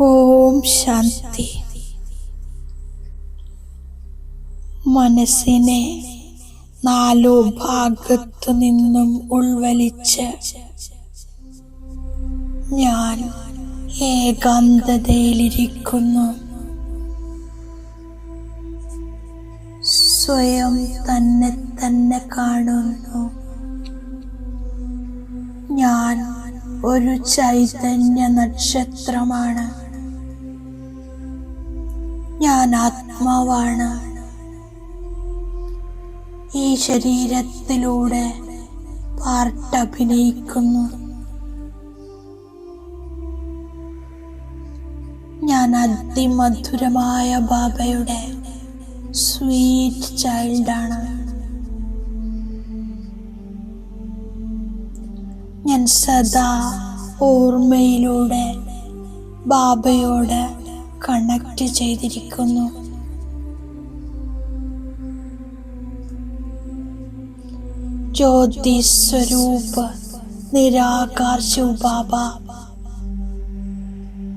ഓം ശാന്തി. മനസ്സിനെ നാലു ഭാഗത്തു നിന്നും ഉൾവലിച്ച് ഞാൻ ഏകാന്തതയിലിരിക്കുന്നു. സ്വയം തന്നെ കാണുന്നു. ഞാൻ ഒരു ചൈതന്യ നക്ഷത്രമാണ്. ഞാൻ ആത്മാവാണ്. ഈ ശരീരത്തിലൂടെ പാർട്ടഭിനയിക്കുന്നു. ഞാൻ അതിമധുരമായ ബാബയുടെ സ്വീറ്റ് ചൈൽഡാണ്. ഞാൻ സദാ ഓർമ്മയിലൂടെ ബാബയോട് കണക്ട് ചെയ്തിരിക്കുന്നു. ജ്യോതി സ്വരൂപ നിരാകാർ ശിവ ബാബ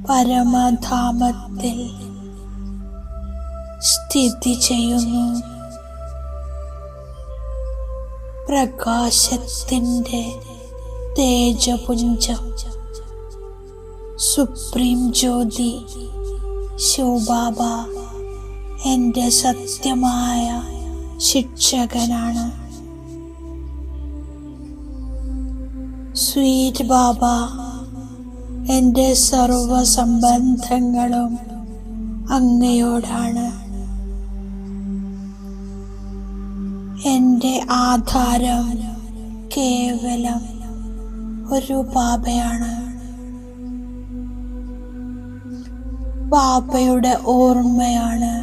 പരമധാമത്തിൽ സ്ഥിതി ചെയ്യുന്നു. പ്രകാശത്തിന്റെ തേജപുഞ്ചം സുപ്രീം ജ്യോതി ശിവബാബ എൻ്റെ സത്യമായ ശിക്ഷകനാണ്. സ്വീറ്റ് ബാബ എൻ്റെ സർവ സംബന്ധങ്ങളും അങ്ങയോടാണ്. എൻ്റെ ആധാരം കേവലം ഒരു ബാബയാണ്. ബാബയുടെ ഓർമ്മയാണ്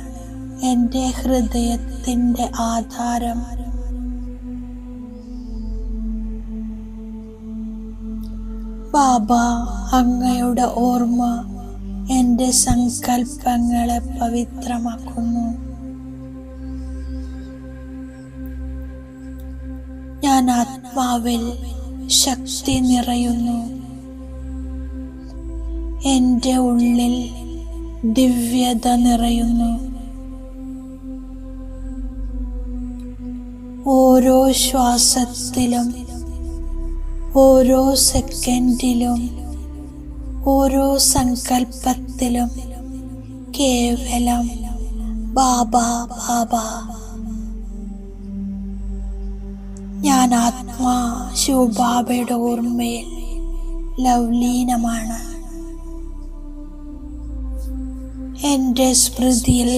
എൻ്റെ ഹൃദയത്തിൻ്റെ ആധാരം. ബാബ അങ്ങയുടെ ഓർമ്മ എൻ്റെ സങ്കല്പങ്ങളെ പവിത്രമാക്കുന്നു. ഞാൻ ആത്മാവിൽ ശക്തി നിറയുന്നു. എൻ്റെ ഉള്ളിൽ ദിവ്യത നിറയുന്നു. ഓരോ ശ്വാസത്തിലും, ഓരോ സെക്കൻഡിലും, ഓരോ സങ്കല്പത്തിലും കേവലം ബാബ ബാബ. ഞാൻ ആത്മാ ശിവബാബയുടെ ഓർമ്മയിൽ ലവ്ലീനമാണ്. എൻ്റെ സ്മൃതിയിൽ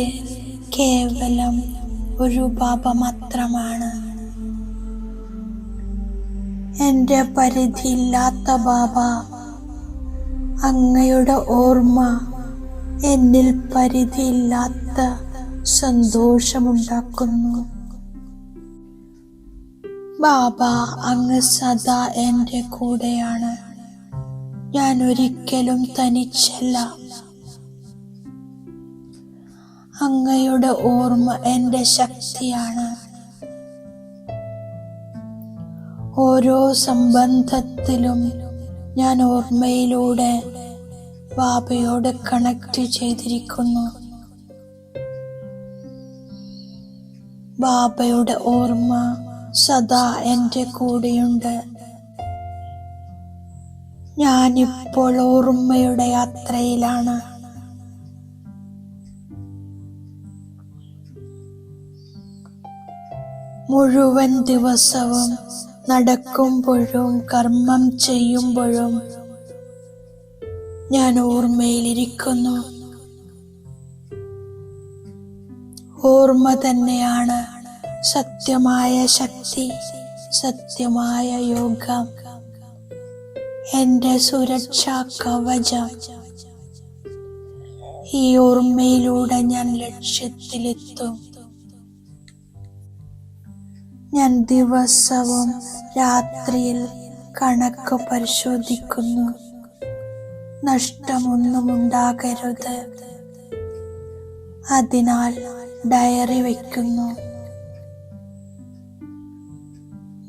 കേവലം ഒരു ബാബ മാത്രമാണ്. എൻ്റെ പരിധിയില്ലാത്ത ബാബ, അങ്ങയുടെ ഓർമ്മ എന്നിൽ പരിധിയില്ലാത്ത സന്തോഷമുണ്ടാക്കുന്നു. ബാബ, അങ്ങ് സദാ എൻ്റെ കൂടെയാണ്. ഞാൻ ഒരിക്കലും തനിച്ചല്ല. അങ്ങയുടെ ഓർമ്മ എൻ്റെ ശക്തിയാണ്. ഓരോ സംബന്ധത്തിലും ഞാൻ ഓർമ്മയിലൂടെ ബാബയോട് കണക്ട് ചെയ്തിരിക്കുന്നു. ബാബയുടെ ഓർമ്മ സദാ എൻ്റെ കൂടെയുണ്ട്. ഞാനിപ്പോൾ ഓർമ്മയുടെ യാത്രയിലാണ്. മുഴുവൻ ദിവസവും നടക്കുമ്പോഴും കർമ്മം ചെയ്യുമ്പോഴും ഞാൻ ഓർമ്മയിലിരിക്കുന്നു. ഓർമ്മ തന്നെയാണ് സത്യമായ ശക്തി, സത്യമായ യോഗം, എൻ്റെ സുരക്ഷാ കവചം. ഈ ഓർമ്മയിലൂടെ ഞാൻ ലക്ഷ്യത്തിലെത്തും. ഞാൻ ദിവസവും രാത്രിയിൽ കണക്ക് പരിശോധിക്കുന്നു. നഷ്ടമൊന്നും ഉണ്ടാകരുത്. അതിനാൽ ഡയറി വയ്ക്കുന്നു.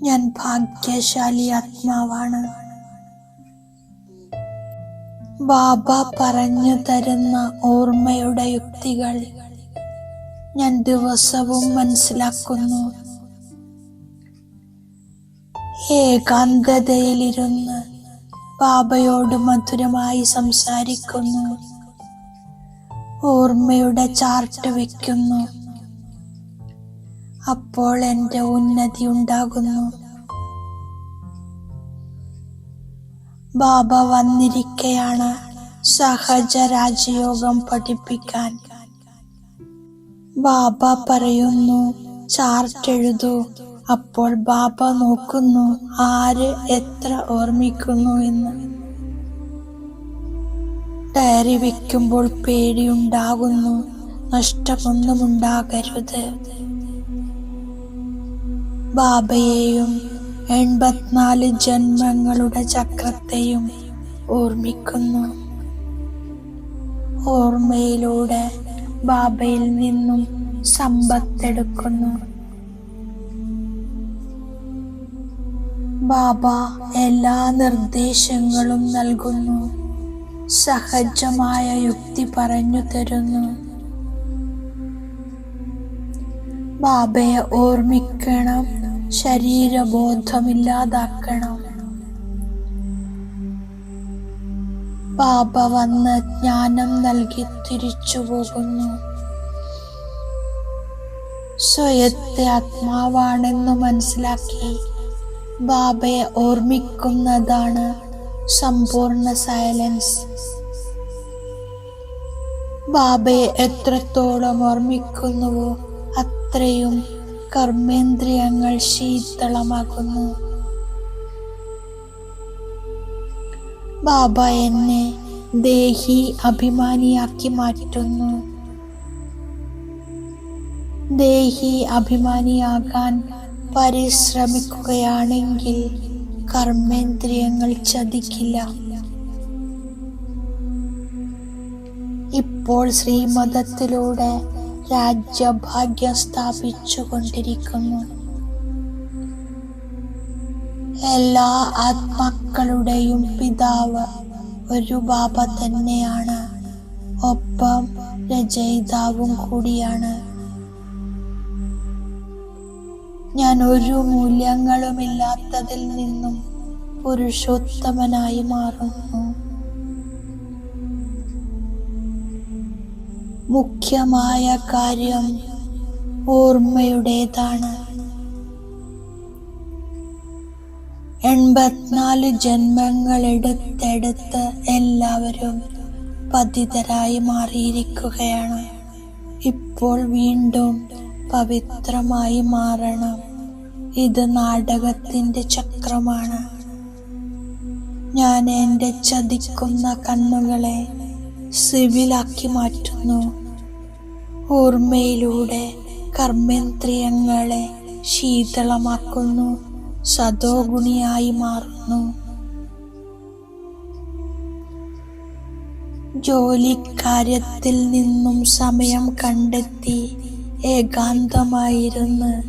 ഞാൻ ഭാഗ്യശാലി ആത്മാവാണ്. ബാബ പറഞ്ഞു തരുന്ന ഓർമ്മയുടെ യുക്തികൾ ഞാൻ ദിവസവും മനസ്സിലാക്കുന്നു. ഏകാന്തതയിലിരുന്ന് ബാബയോട് മധുരമായി സംസാരിക്കുന്നു. ഓർമ്മയുടെ ചാർട്ട് വെക്കുന്നു. അപ്പോൾ എൻ്റെ ഉന്നതി ഉണ്ടാകുന്നു. ബാബ വന്നിരിക്കയാണ് സഹജ രാജയോഗം പഠിപ്പിക്കാൻ. ബാബ പറയുന്നു, ചാർട്ട് എഴുതൂ. അപ്പോൾ ബാബ നോക്കുന്നു ആര് എത്ര ഓർമ്മിക്കുന്നു എന്ന്. ഡയറി വെക്കുമ്പോൾ പേടിയുണ്ടാകുന്നു. നഷ്ടമൊന്നും ഉണ്ടാകരുത്. ബാബയെയും 84 ജന്മങ്ങളുടെ ചക്രത്തെയും ഓർമ്മിക്കുന്നു. ഓർമ്മയിലൂടെ ബാബയിൽ നിന്നും സമ്പത്തെടുക്കുന്നു. ബാബ എല്ലാ നിർദ്ദേശങ്ങളും നൽകുന്നു. സഹജമായ യുക്തി പറഞ്ഞു തരുന്നു. ബാബയെ ഓർമ്മിക്കണം. ശരീരബോധമില്ലാതാക്കണം. ബാബ വന്ന് ജ്ഞാനം നൽകി തിരിച്ചു പോകുന്നു. സ്വയത്തെ ആത്മാവാണെന്ന് മനസ്സിലാക്കി ബാബയെ ഓർമ്മിക്കുന്നതാണ് സമ്പൂർണ്ണ സൈലൻസ്. ബാബയെ എത്രത്തോളം ഓർമ്മിക്കുന്നുവോ അത്രയും കർമ്മേന്ദ്രിയങ്ങൾ ശീതളമാകുന്നു. ബാബ എന്നെ ദേഹി അഭിമാനിയാക്കി മാറ്റുന്നു. ദേഹി അഭിമാനിയാകാൻ പരിശ്രമിക്കുകയാണെങ്കിൽ കർമ്മേന്ദ്രിയങ്ങൾ ചതിക്കില്ല. ഇപ്പോൾ ശ്രീമതത്തിലൂടെ രാജ്യഭാഗ്യം സ്ഥാപിച്ചുകൊണ്ടിരിക്കുന്നു. എല്ലാ ആത്മാക്കളുടെയും പിതാവ് ഒരു ബാബ തന്നെയാണ്. ഒപ്പം രചയിതാവും കൂടിയാണ്. ഞാൻ ഒരു മൂല്യങ്ങളുമില്ലാത്തതിൽ നിന്നും പുരുഷോത്തമനായി മാറുന്നു. മുഖ്യമായ കാര്യം ഓർമ്മയുടേതാണ്. 84 ജന്മങ്ങൾ എടുത്തെടുത്ത് എല്ലാവരും പതിതരായി മാറിയിരിക്കുകയാണ്. ഇപ്പോൾ വീണ്ടും പവിത്രമായി മാറണം. ഇത് നാടകത്തിന്റെ ചക്രമാണ്. ഞാൻ എൻ്റെ ചതിക്കുന്ന കണ്ണുകളെ സിവിലാക്കി മാറ്റുന്നു. ഓർമ്മയിലൂടെ കർമ്മേന്ദ്രിയങ്ങളെ ശീതളമാക്കുന്നു. സദോഗുണിയായി മാറുന്നു. ജോലിക്കാര്യത്തിൽ നിന്നും സമയം കണ്ടെത്തി ഏകാന്തമായിരുന്ന്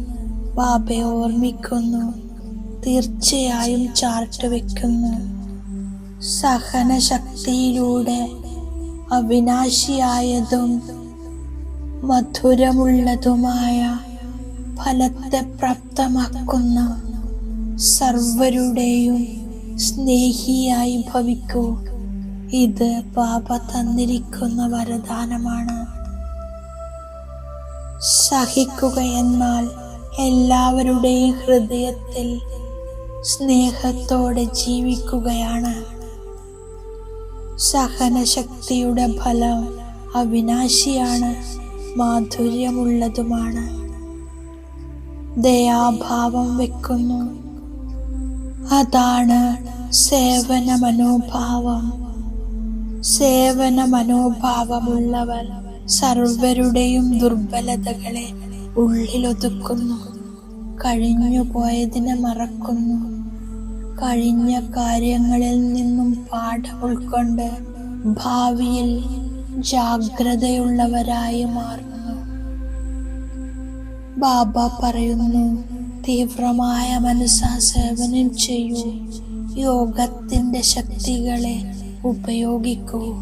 ബാബയെ ഓർമ്മിക്കുന്നു. തീർച്ചയായും ചാർട്ട് വെക്കുന്നു. സഹനശക്തിയിലൂടെ അവിനാശിയായതും മധുരമുള്ളതുമായ ഫലത്തെ പ്രാപ്തമാക്കുന്ന സർവരുടെയും സ്നേഹിയായി ഭവിക്കൂ. ഇത് ബാബ തന്നിരിക്കുന്ന വരദാനമാണ്. സഹിക്കുക എന്നാൽ എല്ലാവരുടെയും ഹൃദയത്തിൽ സ്നേഹത്തോടെ ജീവിക്കുകയാണ്. സഹനശക്തിയുടെ ഫലം അവിനാശിയാണ്, മാധുര്യമുള്ളതുമാണ്. ദയാഭാവം വെക്കുന്നു. അതാണ് സേവന മനോഭാവം. സേവന മനോഭാവമുള്ളവർ സർവരുടെയും ദുർബലതകളെ ഉള്ളിലൊതുക്കുന്നു. കഴിഞ്ഞുപോയതിനെ മറക്കുന്നു. കഴിഞ്ഞ കാര്യങ്ങളിൽ നിന്നും പാഠം ഉൾക്കൊണ്ട് ഭാവിയിൽ ജാഗ്രതയുള്ളവരായി മാറുന്നു. ബാബ പറയുന്നു, തീവ്രമായ മനസ്സാ സേവനം ചെയ്യൂ. യോഗത്തിന്റെ ശക്തികളെ ഉപയോഗിക്കൂ.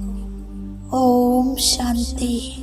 ഓം ശാന്തി.